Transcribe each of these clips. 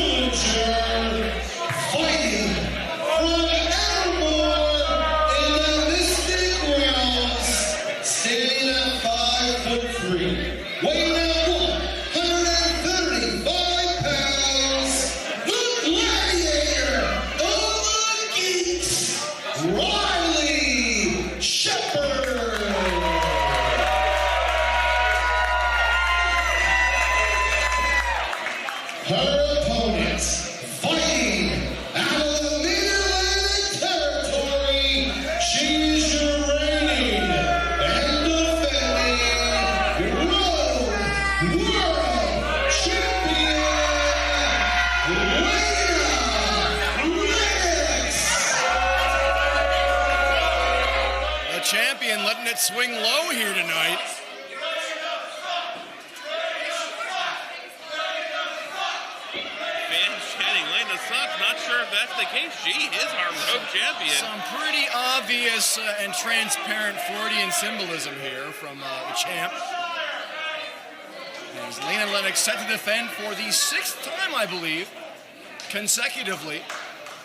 villager, fighting from evermore in the mystic realms, standing at 5'3", weighing at 135 pounds, the gladiator of the geeks, Shepard. Her opponents, fighting out of the Mid-Atlantic territory, she's your reigning and defending Road World Champion, Layna Lennox. The champion letting it swing low here tonight. Layna sucks. Not sure if that's the case. She is our road champion. Some pretty obvious and transparent Freudian symbolism here from the champ. As Layna Lennox set to defend for the 6th time, I believe, consecutively,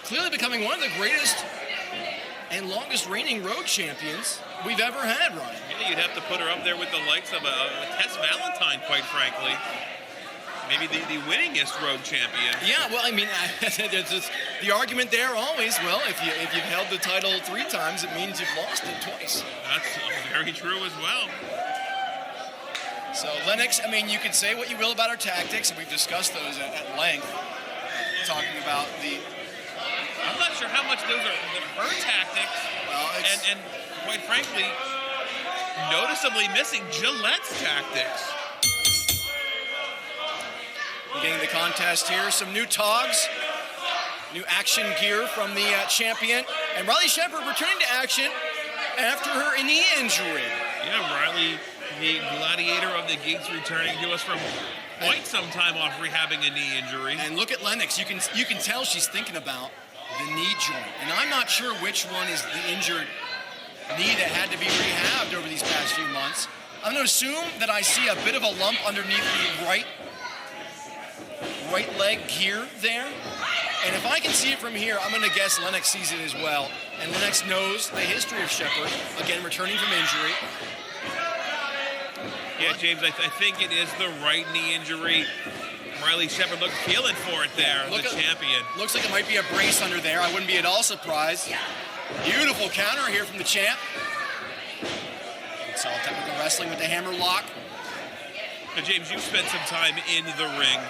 clearly becoming one of the greatest and longest reigning road champions we've ever had, Ryan. Yeah, you'd have to put her up there with the likes of a Tess Valentine, quite frankly. Maybe the winningest road champion. Yeah, well, I mean, there's just the argument there always, well, if you've held the title 3 times, it means you've lost it twice. That's very true as well. So Lennox, I mean, you can say what you will about her tactics, and we've discussed those at length, talking about the... I'm not sure how much those are her tactics, well, and quite frankly, noticeably missing Gillette's tactics. Beginning the contest here, some new togs, new action gear from the champion, and Riley Shepard returning to action after her knee injury. Yeah, Riley, the gladiator of the geeks, returning to us from quite some time off rehabbing a knee injury. And look at Lennox. You can tell she's thinking about the knee joint, and I'm not sure which one is the injured knee that had to be rehabbed over these past few months. I'm going to assume that I see a bit of a lump underneath the right leg here there, and if I can see it from here, I'm going to guess Lennox sees it as well, and Lennox knows the history of Shepard, again returning from injury. Yeah, James, I think it is the right knee injury. Riley Shepard looked feeling for it there, champion. Looks like it might be a brace under there. I wouldn't be at all surprised. Beautiful counter here from the champ. It's all technical wrestling with the hammer lock. Now, James, you've spent some time in the ring.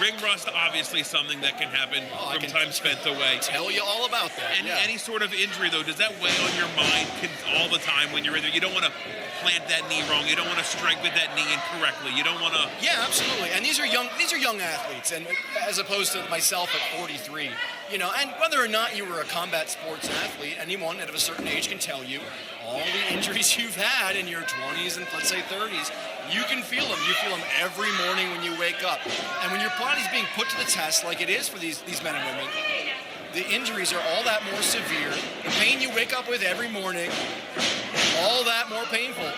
Ring rust, obviously something that can happen from time spent away. Tell you all about that. Any sort of injury, though, does that weigh on your mind all the time when you're in there? You don't want to plant that knee wrong. You don't want to strike with that knee incorrectly. You don't want to... Yeah, absolutely. And these are young athletes, and as opposed to myself at 43. You know, and whether or not you were a combat sports athlete, anyone at a certain age can tell you all the injuries you've had in your 20s and, let's say, 30s. You can feel them. You feel them every morning when you wake up. And when your body's being put to the test, like it is for these men and women, the injuries are all that more severe. The pain you wake up with every morning, all that more painful.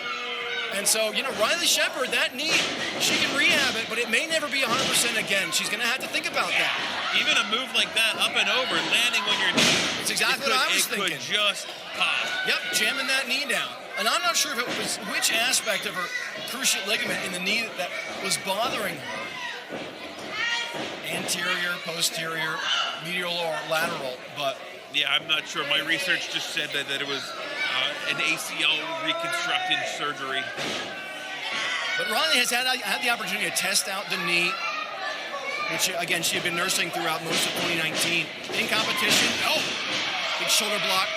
And so, you know, Riley Shepard, that knee, she can rehab it, but it may never be 100% again. She's going to have to think about that. Even a move like that, up and over, landing on your knee. It's exactly what I was thinking. It could just pop. Yep, jamming that knee down. And I'm not sure if it was which aspect of her cruciate ligament in the knee that was bothering her. Anterior, posterior, medial, or lateral, but... Yeah, I'm not sure. My research just said that it was an ACL reconstructed surgery. But Riley has had the opportunity to test out the knee, which, again, she had been nursing throughout most of 2019. In competition, big shoulder block.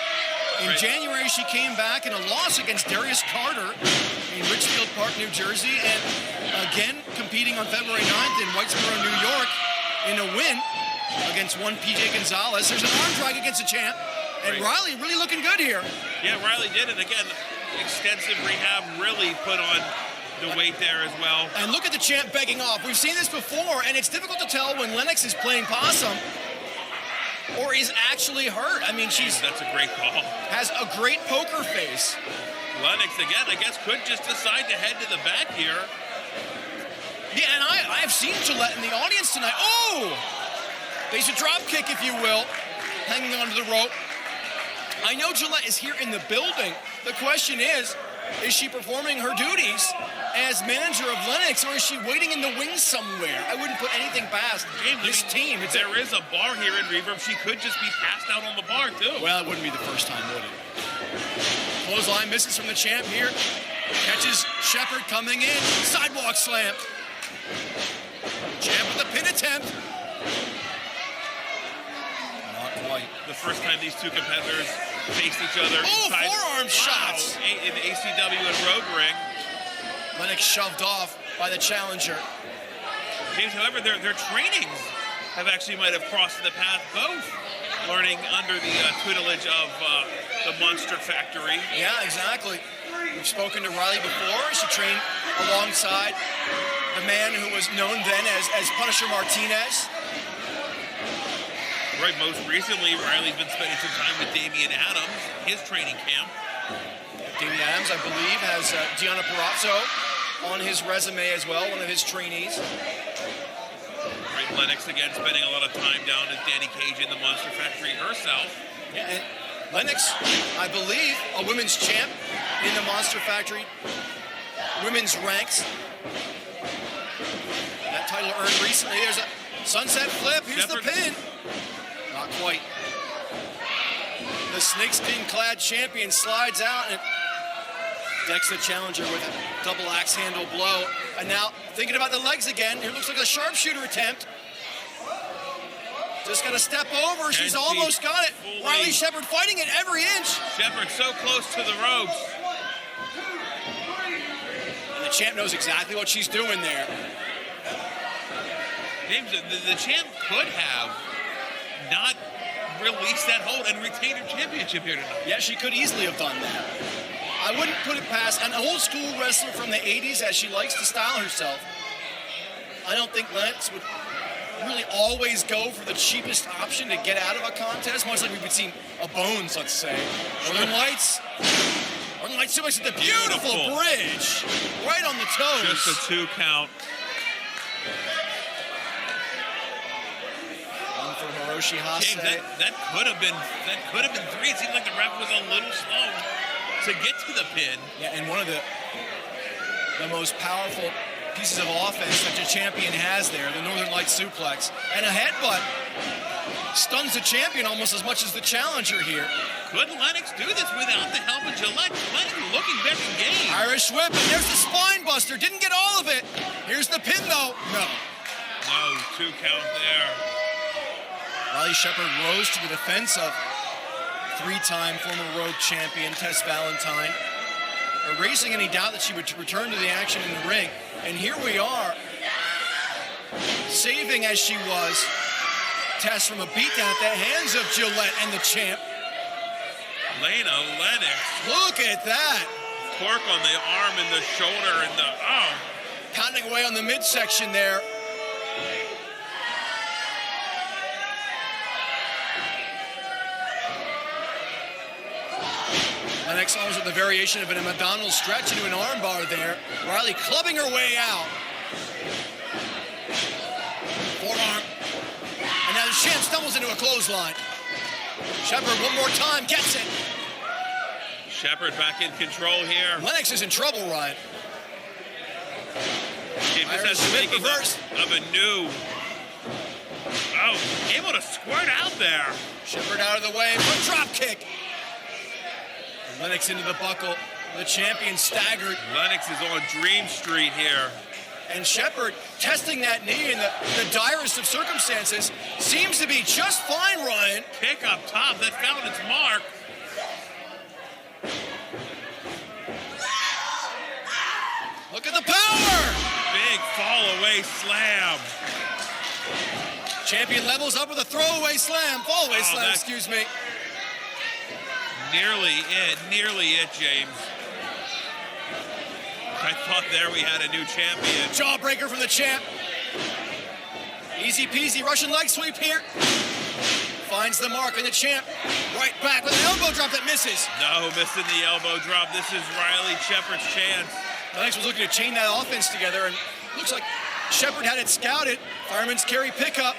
In January, she came back in a loss against Darius Carter in Richfield Park, New Jersey, and again competing on February 9th in Whitesboro, New York, in a win against one PJ Gonzalez. There's an arm drag against the champ, and Riley really looking good here. Yeah, Riley did it again. Extensive rehab really put on the weight there as well. And look at the champ begging off. We've seen this before, and it's difficult to tell when Lennox is playing possum or is actually hurt. I mean, that's a great call. Has a great poker face. Lennox, again, I guess, could just decide to head to the back here. Yeah, and I've seen Gillette in the audience tonight. Oh! There's a drop kick, if you will, hanging onto the rope. I know Gillette is here in the building. The question is she performing her duties as manager of Lennox, or is she waiting in the wings somewhere? I wouldn't put anything past this team. There is a bar here in Reverb. She could just be passed out on the bar, too. Well, it wouldn't be the first time, would it? Clothesline misses from the champ here. Catches Shepard coming in. Sidewalk slam. Champ with a pin attempt. Not quite. The first time these two competitors faced each other. Oh, inside, forearm shots. In the ACW and Road Ring. Lennox shoved off by the challenger. James, however, their trainings might have crossed the path, both learning under the tutelage of the Monster Factory. Yeah, exactly. We've spoken to Riley before. She trained alongside the man who was known then as Punisher Martinez. Right, most recently, Riley's been spending some time with Damian Adams, his training camp. Damian Adams, I believe, has Gianna Perazzo on his resume as well, one of his trainees. Right, Lennox again spending a lot of time down at Danny Cage in the Monster Factory herself. Yeah, and Lennox, I believe, a women's champ in the Monster Factory women's ranks. That title earned recently. There's a sunset flip. Here's Shepard. the pin. Not quite. The snakeskin-clad champion slides out and decks the challenger with a double axe handle blow. And now thinking about the legs again. It looks like a sharpshooter attempt. Just got to step over. She's almost got it. Riley Shepard fighting it every inch. Shepard so close to the ropes. And the champ knows exactly what she's doing there. James, the champ could have not released that hold and retained her championship here tonight. Yeah, she could easily have done that. I wouldn't put it past an old school wrestler from the 80s, as she likes to style herself. I don't think Lennox would really always go for the cheapest option to get out of a contest, much like we would see a Bones, let's say. Northern Lights so much at the beautiful bridge, right on the toes. Just a 2 count. One for Hiroshi Hase. James, that could have been 3. It seemed like the ref was a little slow to get to the pin. Yeah, and one of the most powerful pieces of offense that the champion has there, the Northern Lights suplex. And a headbutt stuns the champion almost as much as the challenger here. Could Lennox do this without the help of Gillette? Gillette looking very game. Irish whip, and there's the spine buster. Didn't get all of it. Here's the pin, though. No. No, 2 count there. Riley Shepard rose to the defense of 3-time former world champion Tess Valentine, erasing any doubt that she would return to the action in the ring. And here we are, saving as she was Tess from a beatdown at the hands of Gillette and the champ. Layna, Lennox. Look at that. Cork on the arm and the shoulder and the, Pounding away on the midsection there. Lennox almost with the variation of an Madonna stretch into an armbar there. Riley clubbing her way out. Forearm. And now the champ stumbles into a clothesline. Shepard one more time, gets it. Shepard back in control here. Lennox is in trouble, Ryan. James, Irish this has whip making reverse. of a new. Able to squirt out there. Shepard out of the way, foot drop kick. Lennox into the buckle. The champion staggered. Lennox is on Dream Street here. And Shepard testing that knee in the direst of circumstances seems to be just fine, Ryan. Kick up top, that found its mark. Look at the power! Big fall away slam. Champion levels up with a throwaway slam. Fall away slam, that's- excuse me. Nearly it, James. I thought there we had a new champion. Jawbreaker from the champ. Easy peasy Russian leg sweep here. Finds the mark, and the champ right back with an elbow drop that misses. No, missing the elbow drop. This is Riley Shepard's chance. Lennox was looking to chain that offense together, and looks like Shepard had it scouted. Fireman's carry pickup.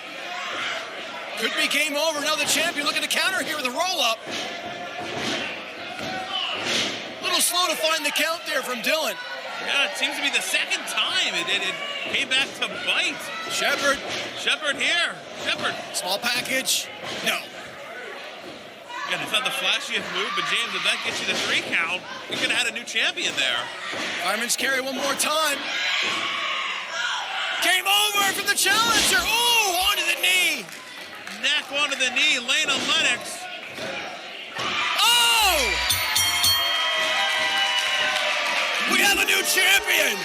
Could be game over. Now the champion looking to counter here with a roll-up. A little slow to find the count there from Dylan. Yeah, it seems to be the second time it came back to bite. Shepard. Shepard here. Shepard. Small package. No. And it's not the flashiest move, but James, if that gets you the 3 count, we could have had a new champion there. Fireman's carry one more time. Game over from the challenger. Ooh, onto the knee. Neck onto the knee, Layna Lennox. Oh! We have a new champion.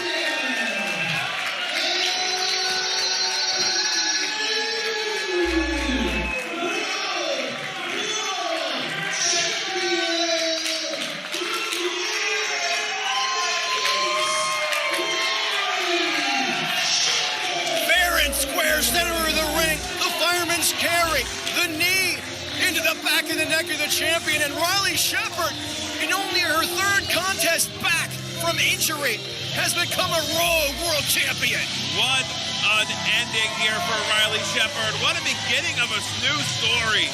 Center of the ring, the fireman's carry, the knee into the back of the neck of the champion, and Riley Shepard, in only her 3rd contest back from injury, has become a Rogue World Champion. What an ending here for Riley Shepard. What a beginning of a new story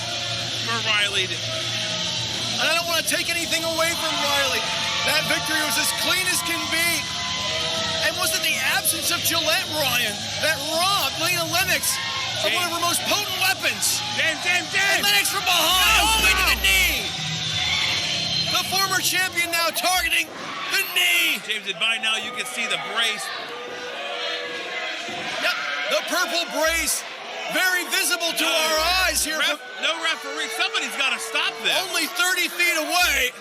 for Riley. And I don't want to take anything away from Riley. That victory was as clean as can be. And was it the absence of Gillette, Ryan, that robbed Layna Lennox of one of her most potent weapons? James! And Lennox from behind, all the way to the knee. The former champion now targeting the knee. James, and by now you can see the brace. Yep, the purple brace, very visible to our eyes here. No referee, somebody's got to stop this. Only 30 feet away.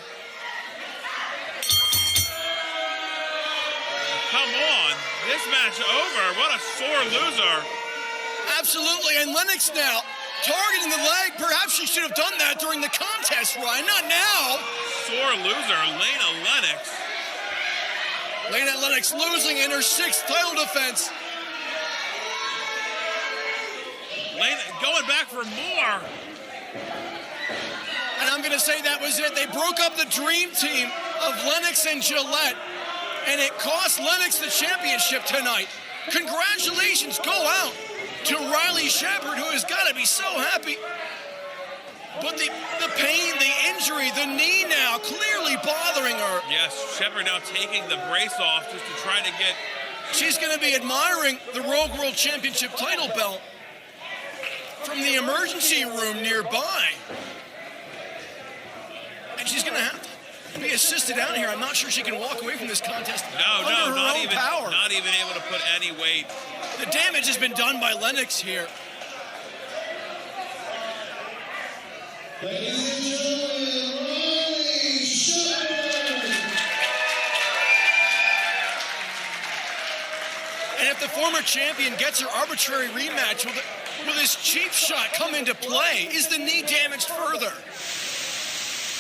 Come on, this match over. What a sore loser. Absolutely, and Lennox now targeting the leg. Perhaps she should have done that during the contest, Ryan. Not now. Sore loser, Layna Lennox. Layna Lennox losing in her 6th title defense. Layna going back for more. And I'm going to say that was it. They broke up the dream team of Lennox and Gillette. And it cost Lennox the championship tonight. Congratulations go out to Riley Shepard, who has got to be so happy. But the pain, the injury, the knee now clearly bothering her. Yes, Shepard now taking the brace off just to try to get... She's going to be admiring the Rogue World Championship title belt from the emergency room nearby. And she's going to have to be assisted out here. I'm not sure she can walk away from this contest under her own power. Not even able to put any weight. The damage has been done by Lennox here. Ladies and gentlemen, Riley Shepard. And if the former champion gets her arbitrary rematch, will this cheap shot come into play? Is the knee damaged further?